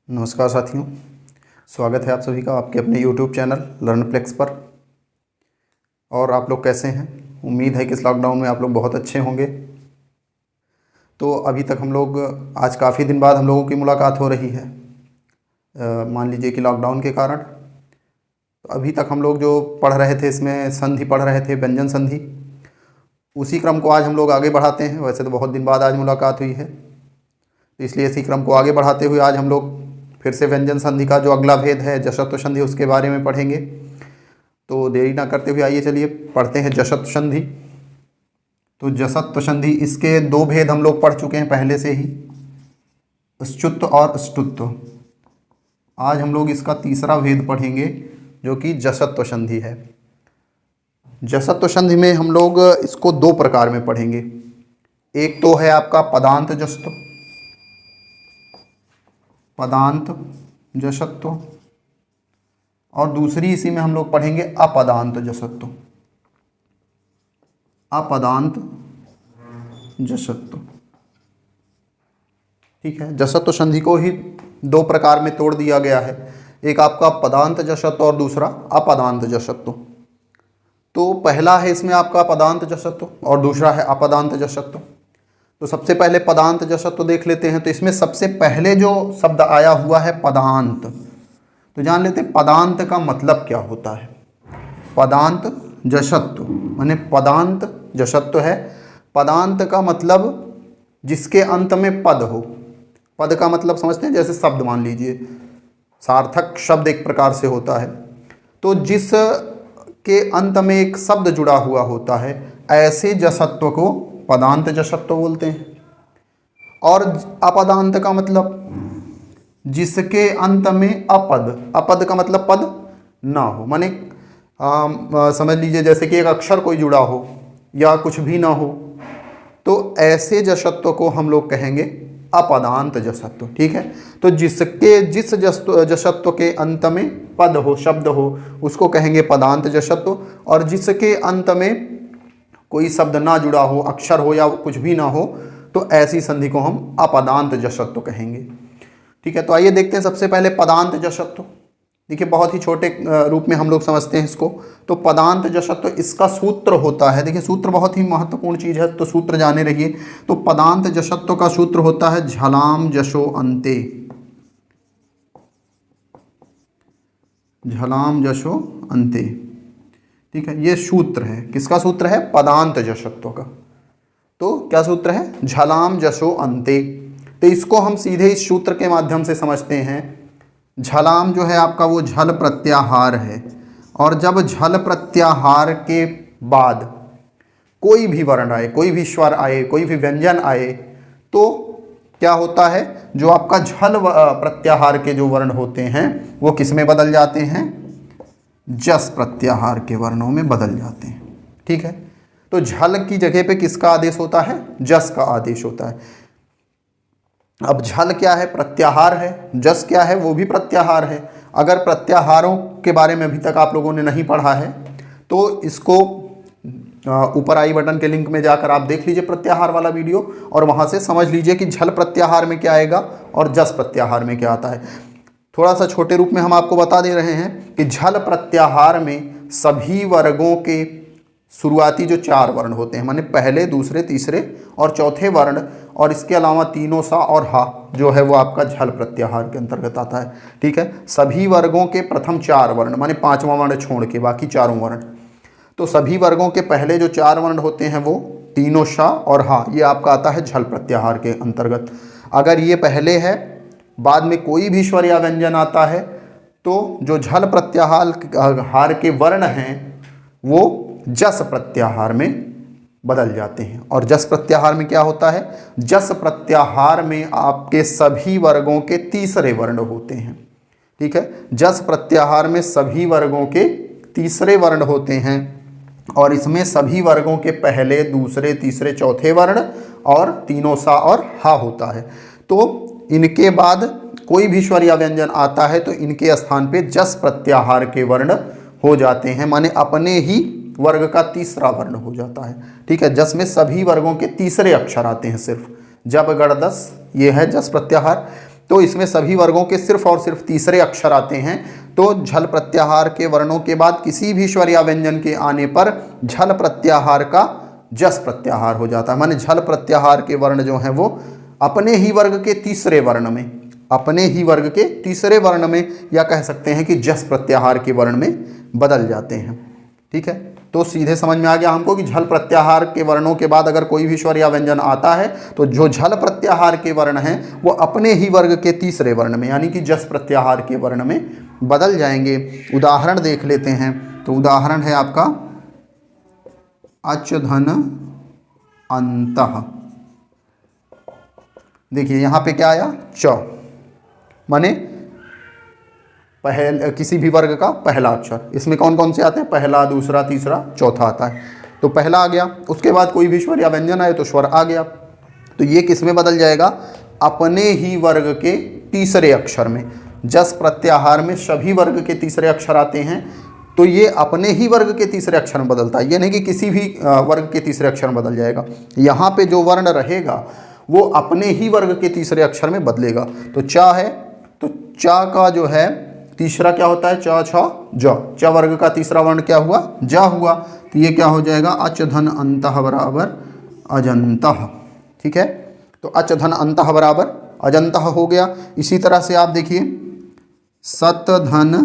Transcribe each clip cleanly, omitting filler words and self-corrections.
नमस्कार साथियों, स्वागत है आप सभी का आपके अपने YouTube चैनल लर्नप्लेक्स पर। और आप लोग कैसे हैं? उम्मीद है कि इस लॉकडाउन में आप लोग बहुत अच्छे होंगे। तो अभी तक हम लोग आज काफ़ी दिन बाद हम लोगों की मुलाकात हो रही है, मान लीजिए कि लॉकडाउन के कारण। तो अभी तक हम लोग जो पढ़ रहे थे, इसमें संधि पढ़ रहे थे, व्यंजन संधि, उसी क्रम को आज हम लोग आगे बढ़ाते हैं। वैसे तो बहुत दिन बाद आज मुलाकात हुई है, तो इसलिए इसी क्रम को आगे बढ़ाते हुए आज हम लोग फिर से व्यंजन संधि का जो अगला भेद है जशत्व संधि, उसके बारे में पढ़ेंगे। तो देरी ना करते हुए आइए चलिए पढ़ते हैं जशत्व संधि। तो जशत्व संधि, इसके दो भेद हम लोग पढ़ चुके हैं पहले से ही, स्तुत्व और ष्टुत्व। आज हम लोग इसका तीसरा भेद पढ़ेंगे जो कि जशत्व संधि है। जशत्व संधि में हम लोग इसको दो प्रकार में पढ़ेंगे। एक तो है आपका पदांत जशत्व, पदांत जशत्व, और दूसरी इसी में हम लोग पढ़ेंगे अपदांत जशत्व, अपदांत जशत्व। ठीक है, जशत्व संधि को ही दो प्रकार में तोड़ दिया गया है, एक आपका पदांत जशत्व और दूसरा अपदांत जशत्व। तो पहला है इसमें आपका पदांत जशत्व और दूसरा है अपदांत जशत्व। तो सबसे पहले पदांत जशत्व देख लेते हैं। तो इसमें सबसे पहले जो शब्द आया हुआ है पदांत, तो जान लेते हैं पदांत का मतलब क्या होता है। पदांत जशत्व माने पदांत जशत्व है, पदांत का मतलब जिसके अंत में पद हो। पद का मतलब समझते हैं, जैसे शब्द मान लीजिए, सार्थक शब्द एक प्रकार से होता है, तो जिस के अंत में एक शब्द जुड़ा हुआ होता है, ऐसे जशत्व को पदांत जशत्व बोलते हैं। और अपदांत का मतलब जिसके अंत में अपद, अपद का मतलब पद ना हो, माने समझ लीजिए जैसे कि एक अक्षर कोई जुड़ा हो या कुछ भी ना हो, तो ऐसे जशत्व को हम लोग कहेंगे अपदांत जशत्व। ठीक है, तो जिस जशत्व के अंत में पद हो, शब्द हो, उसको कहेंगे पदांत जशत्व। और जिसके अंत में कोई शब्द ना जुड़ा हो, अक्षर हो या कुछ भी ना हो, तो ऐसी संधि को हम अपदांत जशत्व कहेंगे। ठीक है, तो आइए देखते हैं सबसे पहले पदांत जशत्व। देखिए बहुत ही छोटे रूप में हम लोग समझते हैं इसको। तो पदांत जशत्व, इसका सूत्र होता है, देखिए सूत्र बहुत ही महत्वपूर्ण चीज़ है, तो सूत्र जाने रहिए। तो पदांत जशत्व का सूत्र होता है झलाम जशो अंते, झलाम जशो अंते। ठीक है, ये सूत्र है, किसका सूत्र है? पदांत जशत्व का। तो क्या सूत्र है? झलाम जशो अंते। तो इसको हम सीधे इस सूत्र के माध्यम से समझते हैं। झलाम जो है आपका वो झल प्रत्याहार है, और जब झल प्रत्याहार के बाद कोई भी वर्ण आए, कोई भी स्वर आए, कोई भी व्यंजन आए, तो क्या होता है, जो आपका झल प्रत्याहार के जो वर्ण होते हैं वो किस में बदल जाते हैं? जस प्रत्याहार के वर्णों में बदल जाते हैं। ठीक है, तो झल की जगह पे किसका आदेश होता है? जस का आदेश होता है। अब झल क्या है? प्रत्याहार है। जस क्या है? वो भी प्रत्याहार है। अगर प्रत्याहारों के बारे में अभी तक आप लोगों ने नहीं पढ़ा है, तो इसको ऊपर आई बटन के लिंक में जाकर आप देख लीजिए प्रत्याहार वाला वीडियो, और वहां से समझ लीजिए कि झल प्रत्याहार में क्या आएगा और जस प्रत्याहार में क्या आता है। थोड़ा सा छोटे रूप में हम आपको बता दे रहे हैं कि झल प्रत्याहार में सभी वर्गों के शुरुआती जो चार वर्ण होते हैं, माने पहले, दूसरे, तीसरे और चौथे वर्ण, और इसके अलावा तीनों सा और हा जो है वो आपका झल प्रत्याहार के अंतर्गत आता है। ठीक है, सभी वर्गों के प्रथम चार वर्ण, माने पांचवा वर्ण छोड़ के बाकी चारों वर्ण, तो सभी वर्गों के पहले जो चार वर्ण होते हैं वो तीनों सा और हा, ये आपका आता है झल प्रत्याहार के अंतर्गत। अगर ये पहले है, बाद में कोई भी स्वर या व्यंजन आता है, तो जो झल प्रत्याहार के वर्ण हैं वो जस प्रत्याहार में बदल जाते हैं। और जस प्रत्याहार में क्या होता है? जस प्रत्याहार में आपके सभी वर्गों के तीसरे वर्ण होते हैं। ठीक है, जस प्रत्याहार में सभी वर्गों के तीसरे वर्ण होते हैं, और इसमें सभी वर्गों के पहले, दूसरे, तीसरे, चौथे वर्ण और तीनों सा और हा होता है। तो इनके बाद कोई भी स्वर या व्यंजन आता है तो इनके स्थान पे जस प्रत्याहार के वर्ण हो जाते हैं, माने अपने ही वर्ग का तीसरा वर्ण हो जाता है। ठीक है, जस में सभी वर्गों के तीसरे अक्षर आते हैं सिर्फ, जब गण दस, ये है जस प्रत्याहार। तो इसमें सभी वर्गों के सिर्फ और सिर्फ तीसरे अक्षर आते हैं। तो झल प्रत्याहार के वर्णों के बाद किसी भी स्वर या व्यंजन के आने पर झल प्रत्याहार का जस प्रत्याहार हो जाता है। माने झल प्रत्याहार के वर्ण जो हैं वो अपने ही वर्ग के तीसरे वर्ण में, अपने ही वर्ग के तीसरे वर्ण में, या कह सकते हैं कि जस प्रत्याहार के वर्ण में बदल जाते हैं। ठीक है, तो सीधे समझ में आ गया हमको कि झल प्रत्याहार के वर्णों के बाद अगर कोई भी स्वर या व्यंजन आता है तो जो झल प्रत्याहार के वर्ण हैं वो अपने ही वर्ग के तीसरे वर्ण में यानी कि जस प्रत्याहार के वर्ण में बदल जाएंगे। उदाहरण देख लेते हैं। तो उदाहरण है आपका अच धन अंतः। देखिए यहाँ पे क्या आया, च, माने किसी भी वर्ग का पहला अक्षर। इसमें कौन कौन से आते हैं, पहला, दूसरा, तीसरा, चौथा आता है। तो पहला आ गया, उसके बाद कोई भी स्वर या व्यंजन आए तो स्वर आ गया। तो ये किस में बदल जाएगा, अपने ही वर्ग के तीसरे अक्षर में। जस प्रत्याहार में सभी वर्ग के तीसरे अक्षर आते हैं, तो ये अपने ही वर्ग के तीसरे अक्षर में बदलता है। ये नहीं कि किसी भी वर्ग के तीसरे अक्षर में बदल जाएगा। यहाँ पे जो वर्ण रहेगा वो अपने ही वर्ग के तीसरे अक्षर में बदलेगा। तो चा है, तो चा का जो है तीसरा क्या होता है, च छ ज। च वर्ग का तीसरा वर्ण क्या हुआ, जा हुआ। तो ये क्या हो जाएगा, अच धन अंतः बराबर अजंतः। ठीक है, तो अच धन अंतः बराबर अजंतः हो गया। इसी तरह से आप देखिए सत धन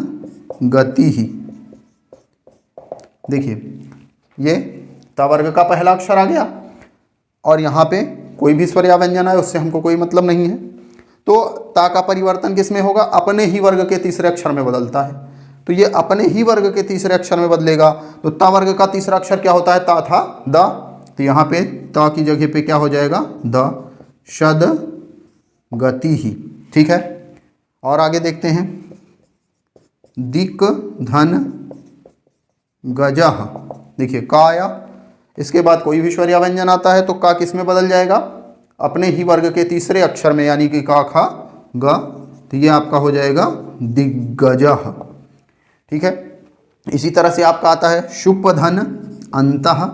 गति ही। देखिए ये ता वर्ग का पहला अक्षर आ गया और यहाँ पे कोई भी स्वर या व्यंजन आए उससे हमको कोई मतलब नहीं है। तो ता का परिवर्तन किस में होगा, अपने ही वर्ग के तीसरे अक्षर में बदलता है। तो ये अपने ही वर्ग के तीसरे अक्षर में बदलेगा। तो ता वर्ग का तीसरा अक्षर क्या होता है, ता था द। तो यहाँ पे ता की जगह पे क्या हो जाएगा, द शद गति ही। ठीक है, और आगे देखते हैं दिक धन गजह। देखिए का आया, इसके बाद कोई भी स्वर या व्यंजन आता है तो का किस में बदल जाएगा, अपने ही वर्ग के तीसरे अक्षर में यानी कि का खा ग। तो ये आपका हो जाएगा दिग्गजः। ठीक है, इसी तरह से आपका आता है शुप धन अंतः।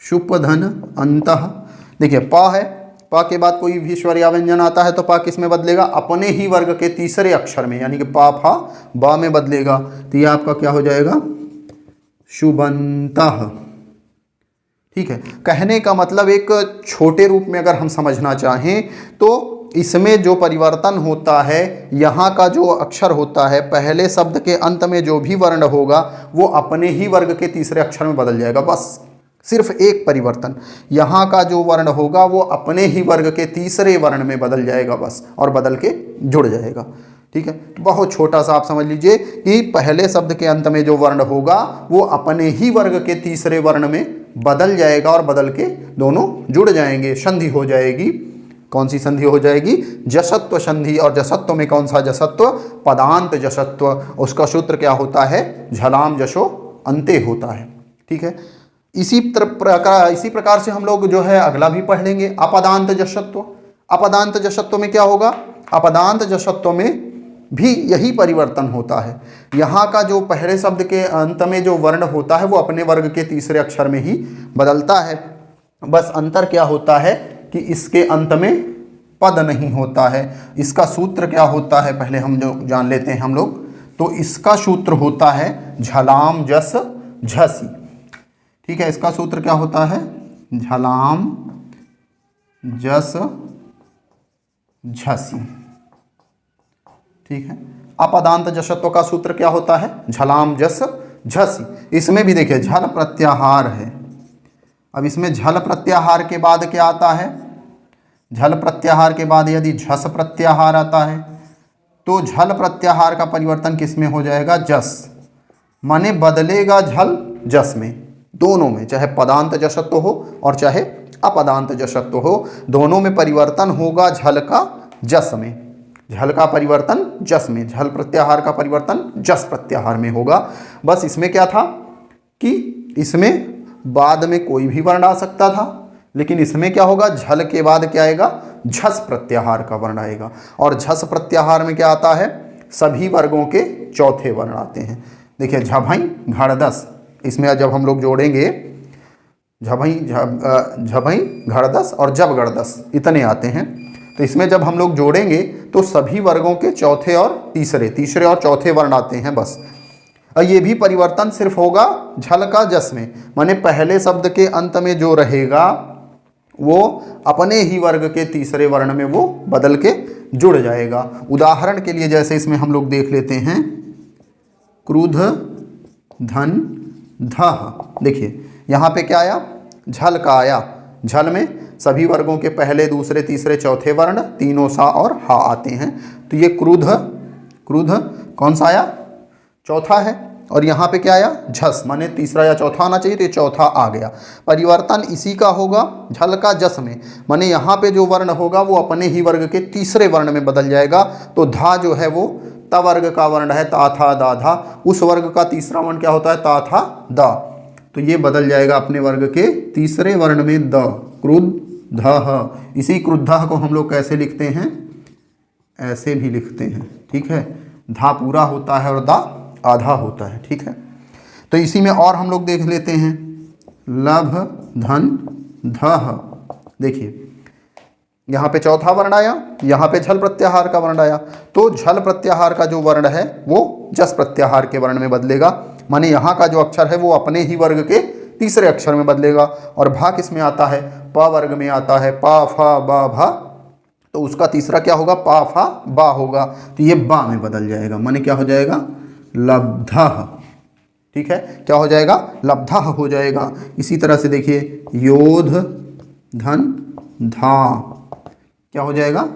शुप धन अंतः। देखिए प है, प के बाद कोई भी स्वर या व्यंजन आता है तो प किस में बदलेगा, अपने ही वर्ग के तीसरे अक्षर में यानी कि पा फा ब में बदलेगा। तो ये आपका क्या हो जाएगा, शुभंतः। ठीक है, कहने का मतलब एक छोटे रूप में अगर हम समझना चाहें तो इसमें जो परिवर्तन होता है, यहाँ का जो अक्षर होता है, पहले शब्द के अंत में जो भी वर्ण होगा वो अपने ही वर्ग के तीसरे अक्षर में बदल जाएगा। बस सिर्फ एक परिवर्तन, यहाँ का जो वर्ण होगा वो अपने ही वर्ग के तीसरे वर्ण में बदल जाएगा बस, और बदल के जुड़ जाएगा। ठीक है, बहुत छोटा सा आप समझ लीजिए कि पहले शब्द के अंत में जो वर्ण होगा वो अपने ही वर्ग के तीसरे वर्ण में बदल जाएगा और बदल के दोनों जुड़ जाएंगे, संधि हो जाएगी। कौन सी संधि हो जाएगी, जसत्व संधि। और जसत्व में कौन सा जसत्व, पदांत जसत्व। उसका सूत्र क्या होता है, झलाम जशो अंते होता है। ठीक है, इसी प्रकार से हम लोग जो है अगला भी पढ़ लेंगे, अपदांत जसत्व। अपदांत जसत्व में क्या होगा, अपदांत जसत्व में भी यही परिवर्तन होता है। यहाँ का जो पहले शब्द के अंत में जो वर्ण होता है वो अपने वर्ग के तीसरे अक्षर में ही बदलता है। बस अंतर क्या होता है कि इसके अंत में पद नहीं होता है। इसका सूत्र क्या होता है पहले हम जो जान लेते हैं हम लोग। तो इसका सूत्र होता है झलाम जस झसी। ठीक है, इसका सूत्र क्या होता है, झलाम जस झसी। ठीक है, अपदांत जसत्व का सूत्र क्या होता है, झलाम जस झसी। इसमें भी देखिए झल प्रत्याहार है। अब इसमें झल प्रत्याहार के बाद क्या आता है, झल प्रत्याहार के बाद यदि झस प्रत्याहार आता है तो झल प्रत्याहार का परिवर्तन किस में हो जाएगा, जस। माने बदलेगा झल जस में, दोनों में, चाहे पदांत जसत्व हो और चाहे अपदांत जसत्व हो, दोनों में परिवर्तन होगा झल का जस में। झल का परिवर्तन जस में, झल प्रत्याहार का परिवर्तन जस प्रत्याहार में होगा। बस इसमें क्या था कि इसमें बाद में कोई भी वर्ण आ सकता था, लेकिन इसमें क्या होगा, झल के बाद क्या आएगा, झस प्रत्याहार का वर्ण आएगा। और झस प्रत्याहार में क्या आता है, सभी वर्गों के चौथे वर्ण आते हैं। देखिए झभई घड़दस, इसमें जब हम लोग जोड़ेंगे झभई घड़दस और जब गड़दस, इतने आते हैं। तो इसमें जब हम लोग जोड़ेंगे तो सभी वर्गों के चौथे और तीसरे और चौथे वर्ण आते हैं बस। और ये भी परिवर्तन सिर्फ होगा झल का जस में, माने पहले शब्द के अंत में जो रहेगा वो अपने ही वर्ग के तीसरे वर्ण में वो बदल के जुड़ जाएगा। उदाहरण के लिए जैसे इसमें हम लोग देख लेते हैं क्रुध धन धह। देखिए यहाँ पे क्या आया, झल का आया। झल में सभी वर्गों के पहले दूसरे तीसरे चौथे वर्ण तीनों सा और हा आते हैं। तो ये क्रुध कौन सा आया, चौथा है। और यहाँ पे क्या आया, झस, माने तीसरा या चौथा आना चाहिए, तो ये चौथा आ गया। परिवर्तन इसी का होगा झल का जस में, माने यहाँ पे जो वर्ण होगा वो अपने ही वर्ग के तीसरे वर्ण में बदल जाएगा। तो धा जो है वो त वर्ग का वर्ण है, ता था दा धा। उस वर्ग का तीसरा वर्ण क्या होता है, ता था दा। तो ये बदल जाएगा अपने वर्ग के तीसरे वर्ण में द, क्रुद्ध। इसी क्रुद्ध को हम लोग कैसे लिखते हैं, ऐसे भी लिखते हैं, ठीक है। धा पूरा होता है और दा आधा होता है, ठीक है। तो इसी में और हम लोग देख लेते हैं लभ धन धह। देखिए यहाँ पे चौथा वर्ण आया, यहाँ पे झल प्रत्याहार का वर्ण आया। तो झल प्रत्याहार का जो वर्ण है वो जस प्रत्याहार के वर्ण में बदलेगा, माने यहाँ का जो अक्षर है वो अपने ही वर्ग के तीसरे अक्षर में बदलेगा। और भा किस में आता है, प वर्ग में आता है, पा फा बा भा। तो उसका तीसरा क्या होगा, पा फा बा होगा। तो ये बा में बदल जाएगा, माने क्या हो जाएगा, लब्धः। ठीक है, क्या हो जाएगा, लब्धः हो जाएगा। इसी तरह से देखिए योध धन धा, क्या हो जाएगा,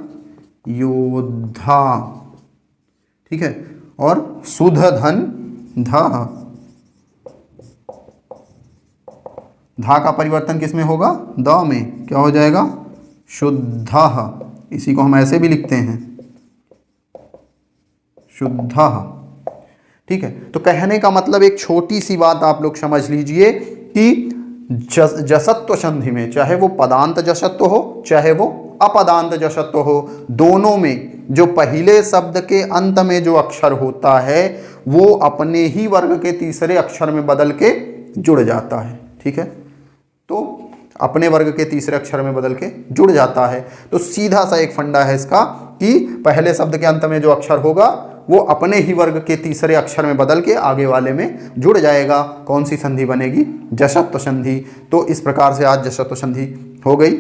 योद्धा। ठीक है, और सुध धन धा, धा का परिवर्तन किस में होगा, द में, क्या हो जाएगा, शुद्ध। इसी को हम ऐसे भी लिखते हैं, शुद्ध। ठीक है, तो कहने का मतलब एक छोटी सी बात आप लोग समझ लीजिए कि जसत्व संधि में, चाहे वो पदांत जसत्व हो चाहे वो अपदांत जसत्व हो, दोनों में जो पहले शब्द के अंत में जो अक्षर होता है वो अपने ही वर्ग के तीसरे अक्षर में बदल के जुड़ जाता है। ठीक है, तो अपने वर्ग के तीसरे अक्षर में बदल के जुड़ जाता है। तो सीधा सा एक फंडा है इसका कि पहले शब्द के अंत में जो अक्षर होगा वो अपने ही वर्ग के तीसरे अक्षर में बदल के आगे वाले में जुड़ जाएगा। कौन सी संधि बनेगी, जसत्व संधि। तो इस प्रकार से आज जसत्व संधि हो गई।